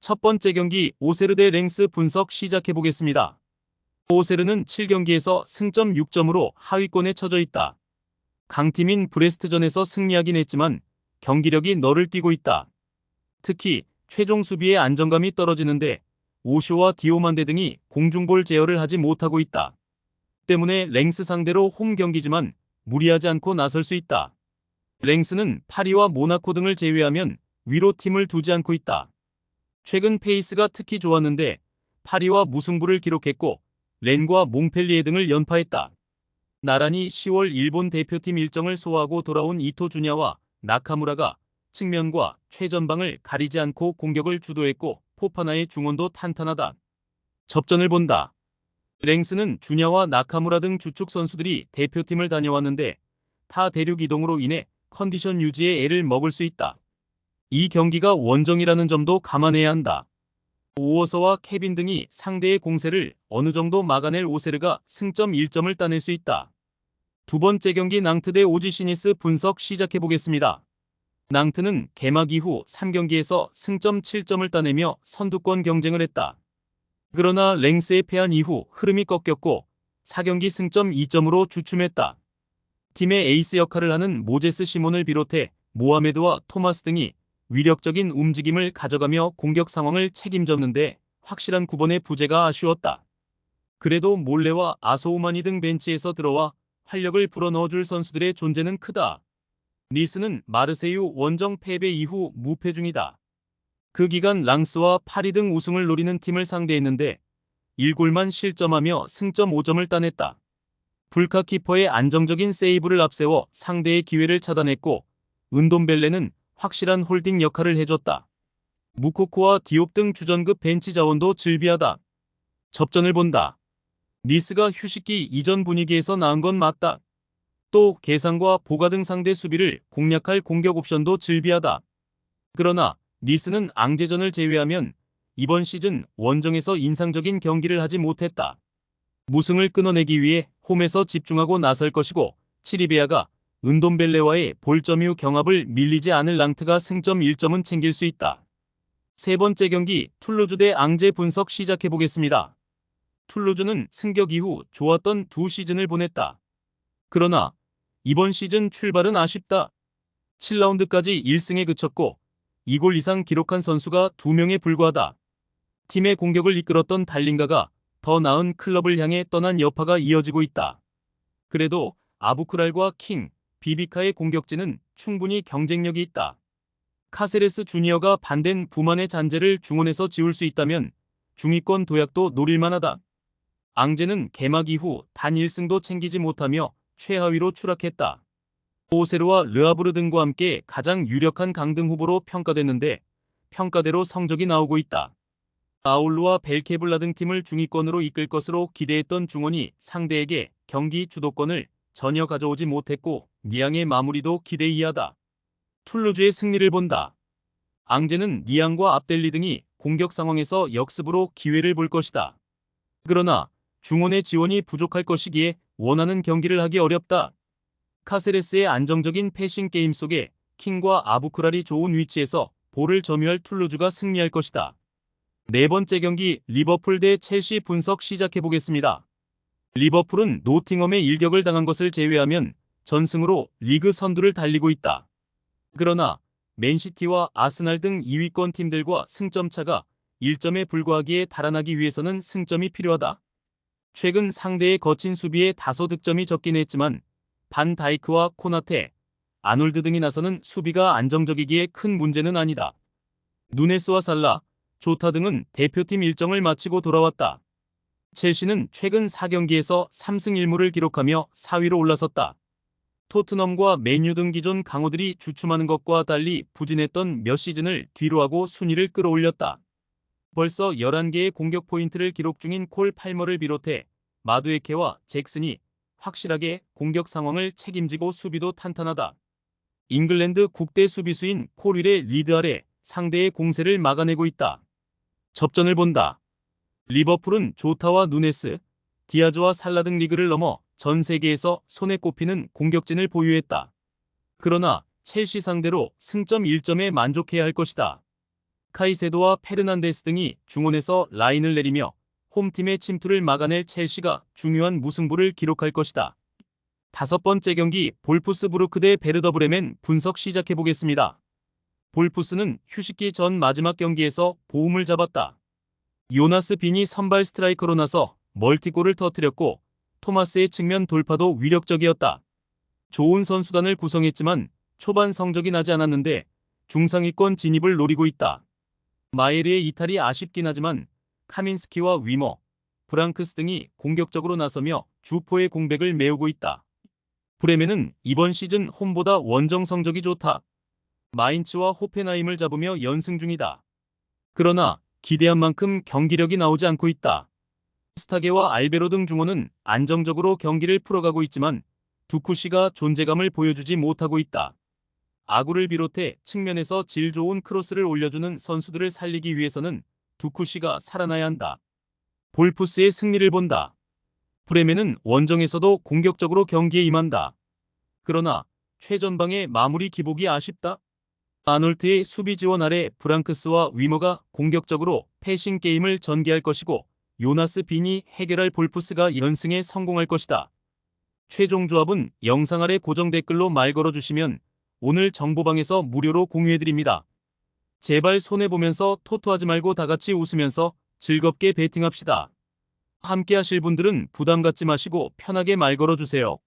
첫 번째 경기 오세르 대 랭스 분석 시작해보겠습니다. 오세르는 7경기에서 승점 6점으로 하위권에 처져 있다. 강팀인 브레스트전에서 승리하긴 했지만 경기력이 널을 뛰고 있다. 특히 최종 수비의 안정감이 떨어지는데 오쇼와 디오만데 등이 공중볼 제어를 하지 못하고 있다. 때문에 랭스 상대로 홈 경기지만 무리하지 않고 나설 수 있다. 랭스는 파리와 모나코 등을 제외하면 위로 팀을 두지 않고 있다. 최근 페이스가 특히 좋았는데 파리와 무승부를 기록했고 렌과 몽펠리에 등을 연파했다. 나란히 10월 일본 대표팀 일정을 소화하고 돌아온 이토 주냐와 나카무라가 측면과 최전방을 가리지 않고 공격을 주도했고 포파나의 중원도 탄탄하다. 접전을 본다. 랭스는 주냐와 나카무라 등 주축 선수들이 대표팀을 다녀왔는데 타 대륙 이동으로 인해 컨디션 유지에 애를 먹을 수 있다. 이 경기가 원정이라는 점도 감안해야 한다. 오어서와 케빈 등이 상대의 공세를 어느 정도 막아낼 오세르가 승점 1점을 따낼 수 있다. 두 번째 경기 낭트 대 오지시니스 분석 시작해보겠습니다. 낭트는 개막 이후 3경기에서 승점 7점을 따내며 선두권 경쟁을 했다. 그러나 랭스에 패한 이후 흐름이 꺾였고 4경기 승점 2점으로 주춤했다. 팀의 에이스 역할을 하는 모제스 시몬을 비롯해 모하메드와 토마스 등이 위력적인 움직임을 가져가며 공격 상황을 책임졌는데 확실한 구번의 부재가 아쉬웠다. 그래도 몰레와 아소우마니 등 벤치에서 들어와 활력을 불어넣어줄 선수들의 존재는 크다. 니스는 마르세유 원정 패배 이후 무패 중이다. 그 기간 랑스와 파리 등 우승을 노리는 팀을 상대했는데 1골만 실점하며 승점 5점을 따냈다. 불카 키퍼의 안정적인 세이브를 앞세워 상대의 기회를 차단했고 은돔벨레는 확실한 홀딩 역할을 해줬다. 무코코와 디옵 등 주전급 벤치 자원도 즐비하다. 접전을 본다. 니스가 휴식기 이전 분위기에서 나은 건 맞다. 또 계산과 보가 등 상대 수비를 공략할 공격 옵션도 즐비하다. 그러나 니스는 앙제전을 제외하면 이번 시즌 원정에서 인상적인 경기를 하지 못했다. 무승을 끊어내기 위해 홈에서 집중하고 나설 것이고 치리베아가 은돔벨레와의 볼점 이후 경합을 밀리지 않을 랑트가 승점 1점은 챙길 수 있다. 세 번째 경기 툴루즈 대 앙제 분석 시작해보겠습니다. 툴루즈는 승격 이후 좋았던 두 시즌을 보냈다. 그러나 이번 시즌 출발은 아쉽다. 7라운드까지 1승에 그쳤고 2골 이상 기록한 선수가 2명에 불과하다. 팀의 공격을 이끌었던 달린가가 더 나은 클럽을 향해 떠난 여파가 이어지고 있다. 그래도 아부크랄과 킹, 비비카의 공격진은 충분히 경쟁력이 있다. 카세레스 주니어가 반댄 부만의 잔재를 중원에서 지울 수 있다면 중위권 도약도 노릴만하다. 앙제는 개막 이후 단 1승도 챙기지 못하며 최하위로 추락했다. 오세르와 르아브르 등과 함께 가장 유력한 강등 후보로 평가됐는데 평가대로 성적이 나오고 있다. 아울루와 벨케블라 등 팀을 중위권으로 이끌 것으로 기대했던 중원이 상대에게 경기 주도권을 전혀 가져오지 못했고 니앙의 마무리도 기대 이하다. 툴루즈의 승리를 본다. 앙제는 니앙과 압델리 등이 공격 상황에서 역습으로 기회를 볼 것이다. 그러나 중원의 지원이 부족할 것이기에 원하는 경기를 하기 어렵다. 카세레스의 안정적인 패싱 게임 속에 킹과 아부크랄이 좋은 위치에서 볼을 점유할 툴루즈가 승리할 것이다. 네 번째 경기 리버풀 대 첼시 분석 시작해보겠습니다. 리버풀은 노팅엄의 일격을 당한 것을 제외하면 전승으로 리그 선두를 달리고 있다. 그러나 맨시티와 아스날 등 2위권 팀들과 승점 차가 1점에 불과하기에 달아나기 위해서는 승점이 필요하다. 최근 상대의 거친 수비에 다소 득점이 적긴 했지만 반 다이크와 코나테, 아놀드 등이 나서는 수비가 안정적이기에 큰 문제는 아니다. 누네스와 살라, 조타 등은 대표팀 일정을 마치고 돌아왔다. 첼시는 최근 4경기에서 3승 1무를 기록하며 4위로 올라섰다. 토트넘과 맨유 등 기존 강호들이 주춤하는 것과 달리 부진했던 몇 시즌을 뒤로하고 순위를 끌어올렸다. 벌써 11개의 공격 포인트를 기록 중인 콜 팔머를 비롯해 마두에케와 잭슨이 확실하게 공격 상황을 책임지고 수비도 탄탄하다. 잉글랜드 국대 수비수인 콜윌의 리드 아래 상대의 공세를 막아내고 있다. 접전을 본다. 리버풀은 조타와 누네스, 디아즈와 살라 등 리그를 넘어 전 세계에서 손에 꼽히는 공격진을 보유했다. 그러나 첼시 상대로 승점 1점에 만족해야 할 것이다. 카이세도와 페르난데스 등이 중원에서 라인을 내리며 홈팀의 침투를 막아낼 첼시가 중요한 무승부를 기록할 것이다. 다섯 번째 경기 볼프스부르크 대 베르더 브레멘 분석 시작해보겠습니다. 볼프스는 휴식기 전 마지막 경기에서 보움을 잡았다. 요나스 빈이 선발 스트라이커로 나서 멀티골을 터뜨렸고 토마스의 측면 돌파도 위력적이었다. 좋은 선수단을 구성했지만 초반 성적이 나지 않았는데 중상위권 진입을 노리고 있다. 마예르의 이탈이 아쉽긴 하지만 카민스키와 위머, 브랑크스 등이 공격적으로 나서며 주포의 공백을 메우고 있다. 브레멘은 이번 시즌 홈보다 원정 성적이 좋다. 마인츠와 호펜하임을 잡으며 연승 중이다. 그러나 기대한 만큼 경기력이 나오지 않고 있다. 스타게와 알베로 등 중원은 안정적으로 경기를 풀어가고 있지만 두쿠시가 존재감을 보여주지 못하고 있다. 아구를 비롯해 측면에서 질 좋은 크로스를 올려주는 선수들을 살리기 위해서는 두쿠시가 살아나야 한다. 볼프스의 승리를 본다. 브레멘은 원정에서도 공격적으로 경기에 임한다. 그러나 최전방의 마무리 기복이 아쉽다. 아놀트의 수비 지원 아래 브랑크스와 위머가 공격적으로 패싱 게임을 전개할 것이고 요나스 빈이 해결할 볼프스가 연승에 성공할 것이다. 최종 조합은 영상 아래 고정 댓글로 말 걸어주시면 오늘 정보방에서 무료로 공유해드립니다. 제발 손해보면서 토토하지 말고 다같이 웃으면서 즐겁게 베팅합시다. 함께 하실 분들은 부담 갖지 마시고 편하게 말 걸어주세요.